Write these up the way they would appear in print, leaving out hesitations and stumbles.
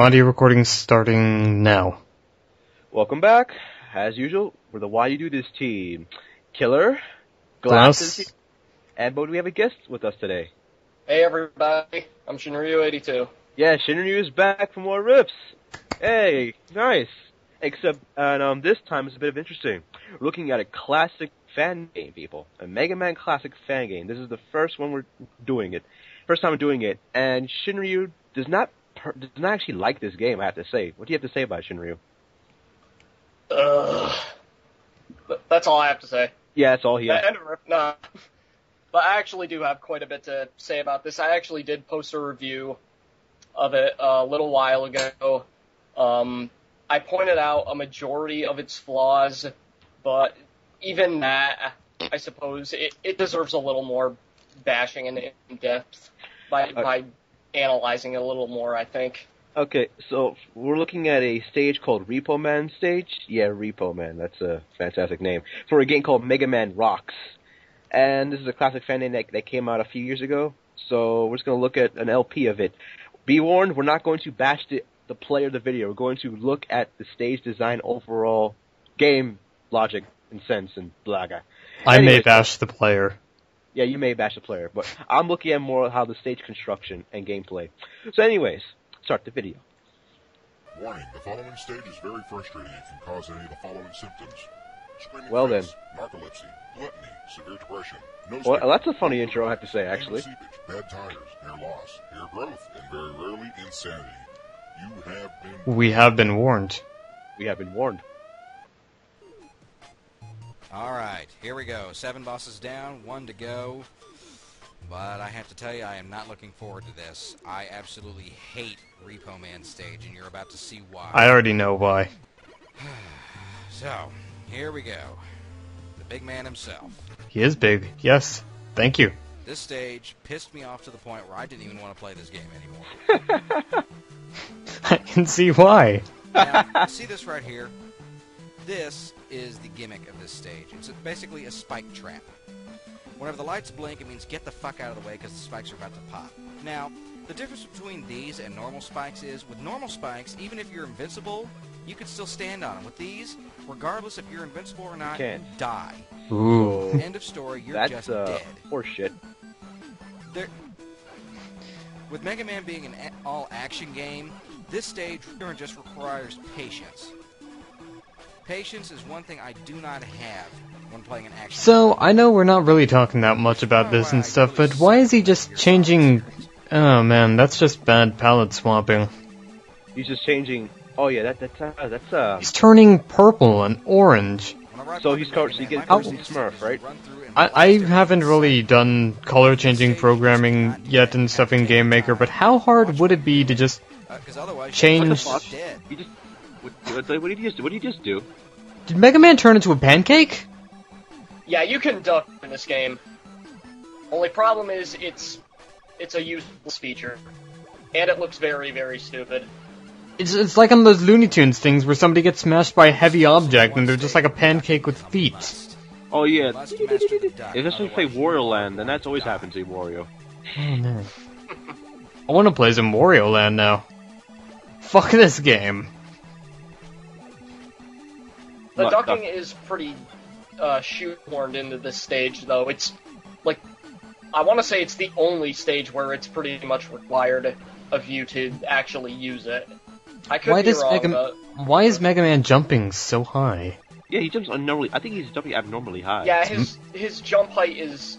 Audio recording starting now. Welcome back. As usual, we're the Why You Do This team. Killer, Glasses, and Bo, we have a guest with us today. Hey everybody, I'm Shinryu82. Yeah, Shinryu is back for more rips. Hey, nice. Except, this time it's a bit of interesting. We're looking at a classic fan game, people. A Mega Man classic fan game. This is the first one we're doing it. First time we're doing it. And Shinryu does not actually like this game, I have to say. What do you have to say about Shinryu? That's all I have to say. Yeah, that's all he has. No. But I actually do have quite a bit to say about this. I actually did post a review of it a little while ago. I pointed out a majority of its flaws, but even that, I suppose, it deserves a little more bashing and in-depth by analyzing it a little more, I think. Okay, so we're looking at a stage called Repo Man stage. Yeah, Repo Man, that's a fantastic name. For a game called Mega Man Rocks. And this is a classic fan game that came out a few years ago. So we're just going to look at an LP of it. Be warned, we're not going to bash the play of the video. We're going to look at the stage design, overall game logic and sense and blah blah. I may bash the player. Yeah, you may bash the player, but I'm looking at more how the stage construction and gameplay. So anyways, start the video. Warning, the following stage is very frustrating and can cause any of the following symptoms. Screaming Well face, narcolepsy, gluttony, severe depression, nose Well, tickle, that's a funny intro, I have to say, actually. seepage, bad tires, hair loss, hair growth, and very rarely insanity. You have been... We have been warned. We have been warned. Alright, here we go. 7 bosses down, 1 to go. But I have to tell you, I am not looking forward to this. I absolutely hate Repo Man stage, and you're about to see why. I already know why. So, here we go. The big man himself. He is big. Yes. Thank you. This stage pissed me off to the point where I didn't even want to play this game anymore. I can see why. Now, see this right here? This is the gimmick of this stage. It's basically a spike trap. Whenever the lights blink, it means get the fuck out of the way because the spikes are about to pop. Now, the difference between these and normal spikes is, with normal spikes, even if you're invincible, you can still stand on them. With these, regardless if you're invincible or not, you die. Ooh. End of story, you're just dead. Horseshit. With Mega Man being an all-action game, this stage just requires patience. Patience is one thing I do not have when playing an action. So, I know we're not really talking that much about this and stuff, but why is he just changing... Oh man, that's just bad palette swapping. He's just changing... Oh yeah, that's He's turning purple and orange. So he's so you get Percy Smurf, right? I haven't really done color changing programming yet and stuff in Game Maker, but how hard would it be to just change... What did he just do? Did Mega Man turn into a pancake? Yeah, you can duck in this game. Only problem is it's a useless feature. And it looks very, very stupid. It's like on those Looney Tunes things where somebody gets smashed by a heavy object and they're just like a pancake with feet. Oh yeah, if this was play Wario Land, then that's always happens in Wario. Oh no. I want to play some Wario Land now. Fuck this game. The ducking is pretty shoehorned into this stage, though. It's, like, I want to say it's the only stage where it's pretty much required of you to actually use it. I could be wrong, Why is Mega Man jumping so high? Yeah, he jumps unnormally. I think he's jumping abnormally high. Yeah, his jump height is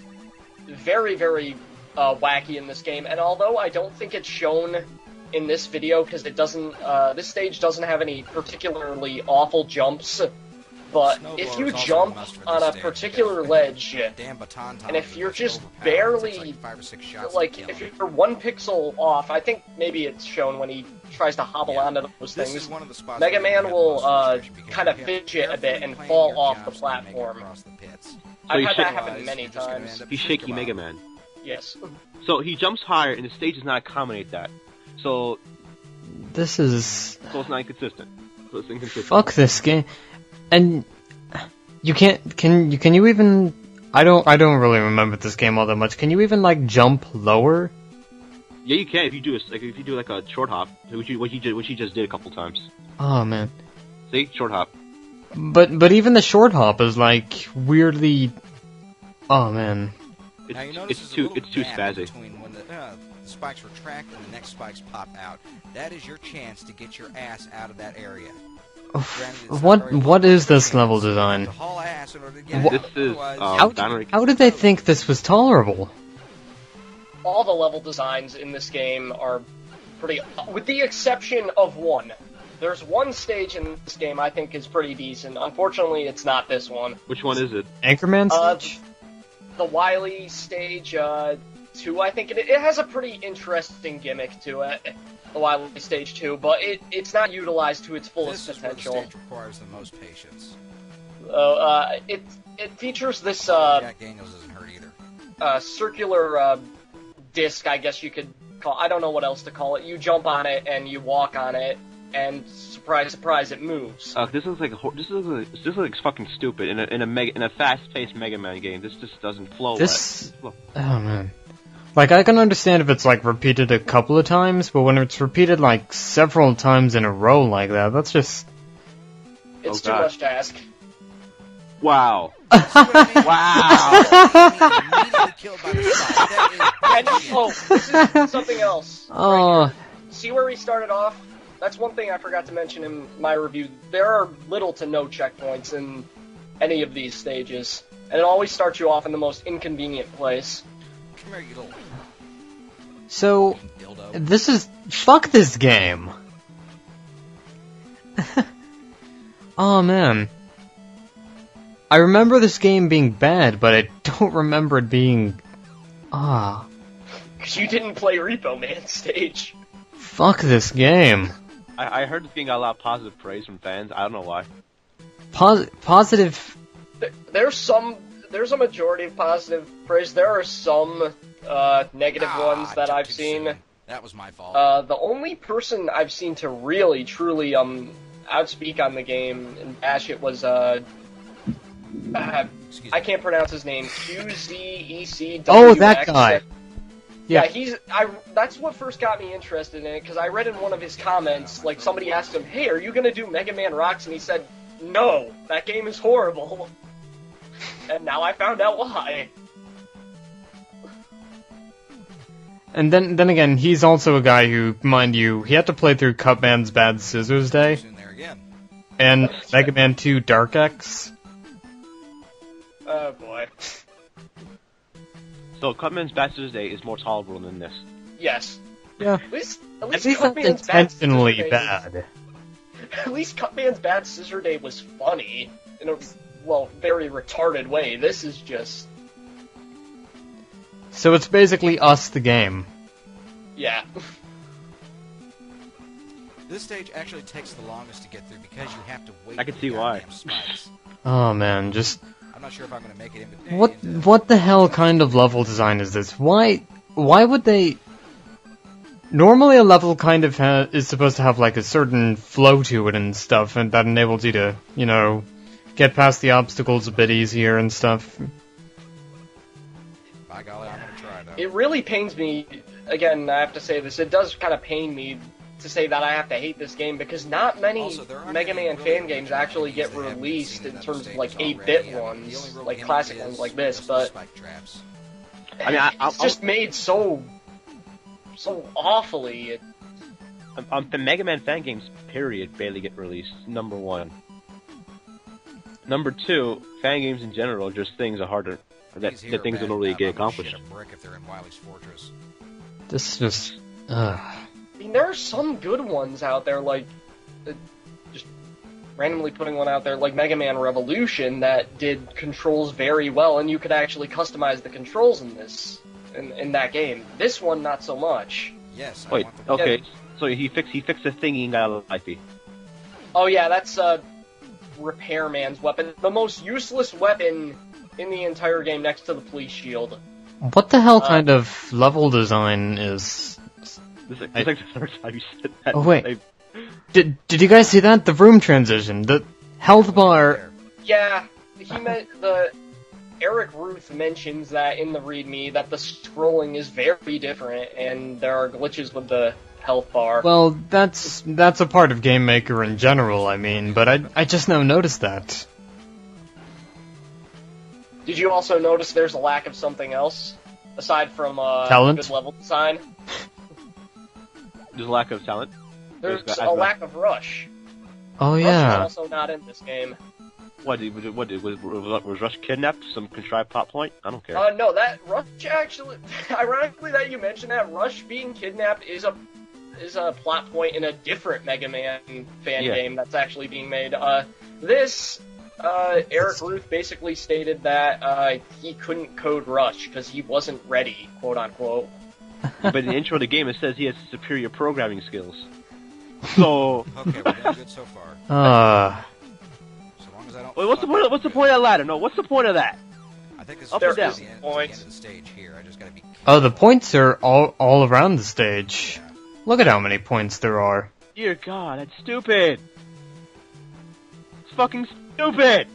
very, very wacky in this game, and although I don't think it's shown in this video because it doesn't, this stage doesn't have any particularly awful jumps, but if you jump on a particular ledge, and if you're just barely, like, if you're 1 pixel off, I think maybe it's shown when he tries to hobble onto those things, Mega Man will kind of fidget a bit and fall off the platform. I've had that happen many times. He's shaky Mega Man. Yes. So he jumps higher, and the stage does not accommodate that. So this is... So it's not inconsistent. So it's inconsistent. Fuck this game. And you can't... Can you even... I don't really remember this game all that much. Can you even, like, jump lower? Yeah, you can if you do like a short hop, which he just did a couple times. Oh man. See, short hop. But even the short hop is like weirdly. Oh man. Now you notice It's there's too a little gap spazzy. between when the spikes retract and the next spikes pop out. That is your chance to get your ass out of that area. Granted, it's not very What is this chance. level You have design? to haul ass in order to get Wha- out. This is Otherwise, How did they think this was tolerable? All the level designs in this game are pretty, with the exception of one. There's one stage in this game I think is pretty decent. Unfortunately, it's not this one. Which one is it? Anchorman stage? The Wily stage 2, I think it has a pretty interesting gimmick to it. The Wily stage 2, but it's not utilized to its fullest this is where the potential. stage requires the most patience. It features this Jack Daniels doesn't hurt either. circular disc, I guess you could call. I don't know what else to call it. You jump on it and you walk on it, and surprise, surprise, it moves. This looks like fucking stupid in a fast-paced Mega Man game. This just doesn't flow. Oh man. Like, I can understand if it's, like, repeated a couple of times, but when it's repeated, like, several times in a row like that, that's just... It's too much to ask. Wow. Wow! Immediately killed by the spike. That is This is something else. Oh. Right here. See where we started off? That's one thing I forgot to mention in my review. There are little to no checkpoints in any of these stages, and it always starts you off in the most inconvenient place. Come here, you little So, dildo. this is... Fuck this game! Oh man. I remember this game being bad, but I don't remember it being... Because you didn't play Repo Man stage. Fuck this game. I heard this game got a lot of positive praise from fans. I don't know why. Positive... There's a majority of positive praise. There are some negative ones that I've seen. Soon. That was my fault. The only person I've seen to really, truly, outspeak on the game and bash it was, I can't pronounce his name, QZECWX. Oh, that guy! Yeah, that's what first got me interested in it, because I read in one of his comments, like, somebody asked him, hey, are you gonna do Mega Man Rocks? And he said, no, that game is horrible. And now I found out why. And then again, he's also a guy who, mind you, he had to play through Cutman's Bad Scissors Day, In there again. and Mega Man 2 Dark X. Oh boy. So Cutman's Bachelor's Day is more tolerable than this. Yes. Yeah. At least At least that's Cutman's Bad Scissor intentionally Day- bad. At least Cutman's Bad Scissor Day was funny in a very retarded way. This is just So it's basically Us the game. yeah. This stage actually takes the longest to get through because you have to wait. I can for see the why. goddamn spikes. Oh man, just... I'm not sure if I'm going to make it in. What the hell kind of level design is this? Why would they... Normally a level kind of is supposed to have like a certain flow to it and stuff, and that enables you to, you know, get past the obstacles a bit easier and stuff. By golly, I'm going to try though. It really pains me. Again, I have to say this. It does kind of pain me to say that I have to hate this game because not many Also, there aren't Mega any Man really fan games original actually ideas get that haven't been released seen in other terms of like stages 8-bit already. The only ones, real like gimmick classic is ones like those this, but spike traps. I mean, it's just made so awfully. The Mega Man fan games, period, barely get released. Number one. Number two, fan games in general, just things are harder. That These here things are don't really bad get enough. I'm gonna accomplished. shit a brick if they're in Wily's Fortress. This just... I mean, there are some good ones out there, like just randomly putting one out there, like Mega Man Revolution, that did controls very well, and you could actually customize the controls in this, in that game. This one, not so much. Yes. I Wait, want the okay, so he fixed the thingy and got a lifey. Oh yeah, that's Repairman's weapon, the most useless weapon in the entire game, next to the police shield. What the hell kind of level design is... This is like the third time you said that. Oh, wait. Did you guys see that? The room transition. The health bar... Yeah, he meant the Eric Ruth mentions that in the README that the scrolling is very different and there are glitches with the health bar. Well, that's a part of Game Maker in general, I mean, but I just now noticed that. Did you also notice there's a lack of something else aside from talent? good level design? There's a lack of talent. There's a lack of rush. Oh Rush yeah. is also not in this game. Was Rush kidnapped? Some contrived plot point? I don't care. No, that Rush actually, ironically that you mentioned that, Rush being kidnapped is a plot point in a different Mega Man fan game that's actually being made. Eric Ruth basically stated that he couldn't code Rush because he wasn't ready, quote unquote. But in the intro of the game, it says he has superior programming skills. So Okay, we're doing good so far. So long as I don't. wait, what's the point of that ladder? No, what's the point of that? I think this Up is or down? the end of the stage here. I just gotta be. Oh, the points are all around the stage. Look at how many points there are. Dear God, that's stupid. It's fucking stupid.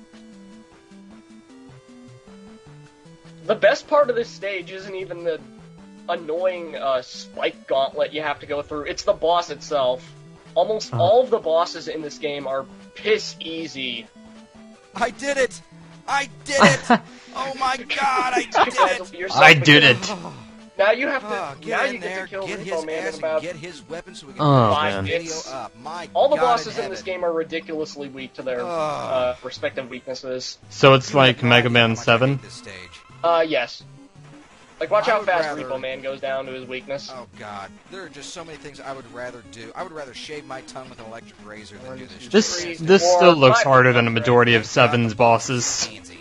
The best part of this stage isn't even the annoying spike gauntlet you have to go through. It's the boss itself. Almost all of the bosses in this game are piss easy. I did it! I did it! Oh my God, I did it! I did it! Now you have to. Now Get you in get there, to kill get Repo his Man in ass, about and get his weapon so we can Oh, put man. the video up. My all the God bosses in in this heaven. game are ridiculously weak to their respective weaknesses. So it's You like have no Mega idea how Man much I 7? hate this stage. Yes. Like, watch I how would fast rather- Repo Man goes down to his weakness. Oh God, there are just so many things I would rather do. I would rather shave my tongue with an electric razor than do this. This Three, this four, still looks five, harder than a right? majority of Thank God 7's the boss is bosses. pansy.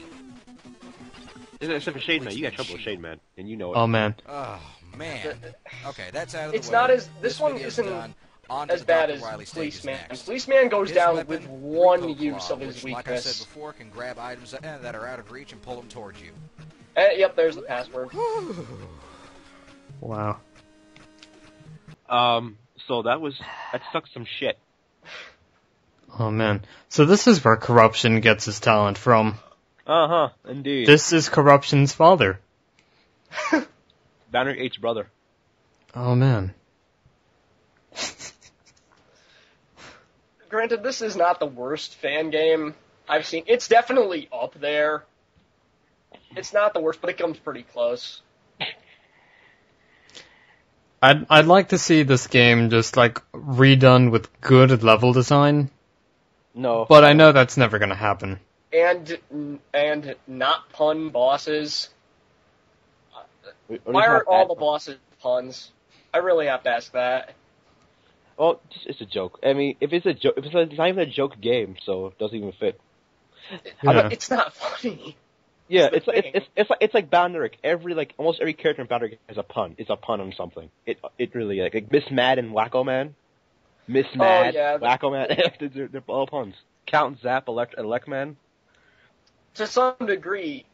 Except for Shade Man, you got trouble with Shade Man, and you know it. Oh man. Oh man. Okay, that's out of the It's way. not as. This one video's isn't done. On to as the bad Dr. as Wily stage is Policeman. next. Policeman goes His down weapon, with one Repo use Claw, of his which, like I said weakness. before, can grab items that are out of reach and pull them towards you. Yep, there's the password. Wow. So that sucked some shit. Oh man. So this is where Corruption gets his talent from. Uh-huh, indeed. This is Corruption's father. Banner H's brother. Oh man. Granted, this is not the worst fan game I've seen. It's definitely up there. It's not the worst, but it comes pretty close. I'd like to see this game just like redone with good level design, No. but I know that's never gonna happen. And not pun bosses. Or Why just are not all that- the bosses puns? I really have to ask that. Well, it's a joke. I mean, if it's a joke, it's not even a joke game, so it doesn't even fit. Yeah. It's not funny. Yeah, That's the thing. it's like Boundaric. Almost every character in Boundaric has a pun. It's a pun on something. It really like Miss Mad and Wacko Man. Miss Mad, yeah, Wacko Man. they're all puns. Count, Zap, Elect Man. To some degree,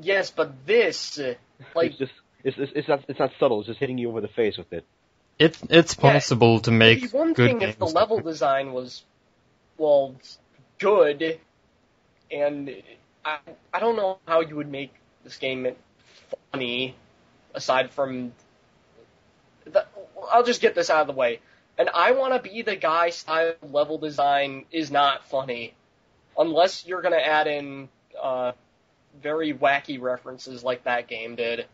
yes, but this, like, It's not subtle. It's just hitting you over the face with it. It's possible to make it'd be one good thing games. if the level design was, well, good, and I don't know how you would make this game funny, aside from, I'll just get this out of the way. And I Want to Be the Guy style level design is not funny, unless you're going to add in very wacky references like that game did.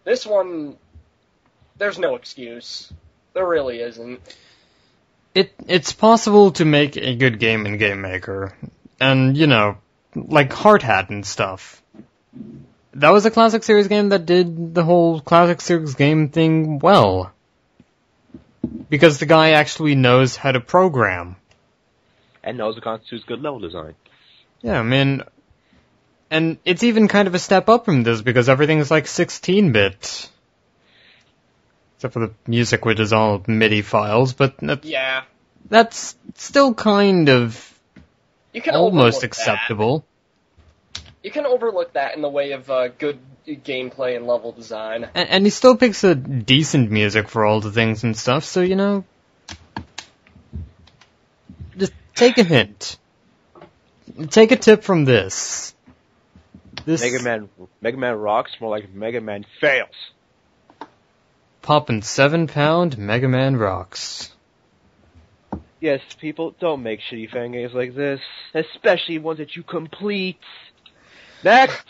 This one, there's no excuse. There really isn't. It's possible to make a good game in Game Maker, and you know, like Hard Hat and stuff. That was a Classic Series game that did the whole Classic Series game thing well, because the guy actually knows how to program. And knows it constitutes good level design. Yeah, I mean, and it's even kind of a step up from this because everything's like 16-bit. Except for the music, which is all MIDI files, but Yeah. that's still kind of You can almost overlook acceptable. that. You can overlook that in the way of good gameplay and level design. And he still picks a decent music for all the things and stuff, so, you know, just take a hint. Take a tip from this. This Mega Man rocks, more like Mega Man fails. poppin' 7-pound Mega Man rocks. Yes, people, don't make shitty fan games like this, especially ones that you complete. Next!